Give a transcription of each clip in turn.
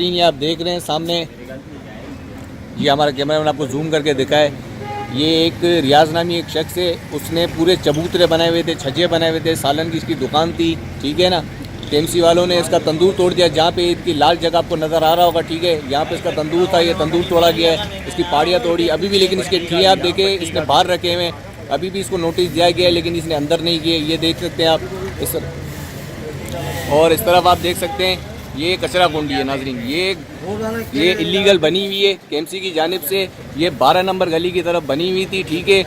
नाजरीन ये आप देख रहे हैं सामने, ये हमारा कैमरामैन आपको जूम करके दिखाए, ये एक रियाज नामी एक शख्स है, उसने पूरे चबूतरे बनाए हुए थे, छज्जे बनाए हुए थे, सालन की इसकी दुकान थी, ठीक है ना। टीएमसी वालों ने इसका तंदूर तोड़ दिया, जहाँ पे इसकी लाल जगह आपको नज़र आ रहा होगा, ठीक है, यहाँ पे इसका तंदूर था, ये तंदूर तोड़ा गया है, इसकी पाड़ियाँ तोड़ी अभी भी, लेकिन इसके ठिये आप देखें इसने बाहर रखे हुए हैं, अभी भी इसको नोटिस दिया गया है लेकिन इसने अंदर नहीं किए, ये देख सकते हैं आप इस। और इस तरफ आप देख सकते हैं ये कचरा कुंडी है नाजरीन, ये इलीगल बनी हुई है केएमसी की जानिब से, ये 12 नंबर गली की तरफ बनी हुई थी, ठीक है।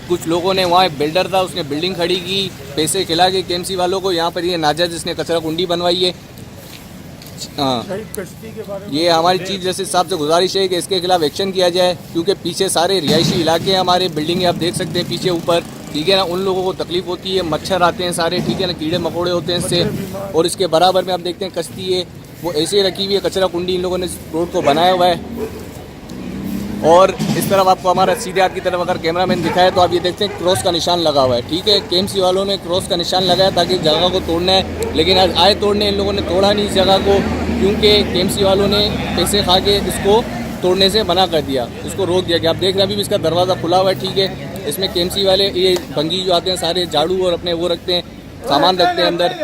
कुछ लोगों ने, वहाँ एक बिल्डर था उसने बिल्डिंग खड़ी की, पैसे खिला के केएमसी वालों को, यहाँ पर ये नाजायज इसने कचरा कुंडी बनवाई है। हाँ, ये हमारी चीफ जस्टिस साहब से गुजारिश है कि इसके खिलाफ एक्शन किया जाए, क्योंकि पीछे सारे रिहायशी इलाके हैं हमारे, बिल्डिंगें आप देख सकते हैं पीछे ऊपर, ठीक है ना। उन लोगों को तकलीफ होती है, मच्छर आते हैं सारे, ठीक है ना, कीड़े मकोड़े होते हैं इससे। और इसके बराबर में आप देखते हैं कश्ती है, वो ऐसे रखी हुई है कचरा कुंडी, इन लोगों ने रोड को बनाया हुआ है। और इस तरफ आपको हमारा सीधे हाथ की तरफ अगर कैमरामैन दिखाए तो आप ये देखते हैं क्रॉस का निशान लगा हुआ है, ठीक है। केएमसी वालों ने क्रॉस का निशान लगाया ताकि जगह को तोड़ना है, लेकिन आज आए तोड़ने, इन लोगों ने तोड़ा नहीं इस जगह को, क्योंकि केएमसी वालों ने पैसे खा के इसको तोड़ने से मना कर दिया, इसको रोक दिया कि आप देख रहे हैं अभी भी इसका दरवाज़ा खुला हुआ है, ठीक है। इसमें केएमसी वाले ये भंगी जो आते हैं सारे झाड़ू और अपने वो रखते हैं, सामान रखते हैं अंदर।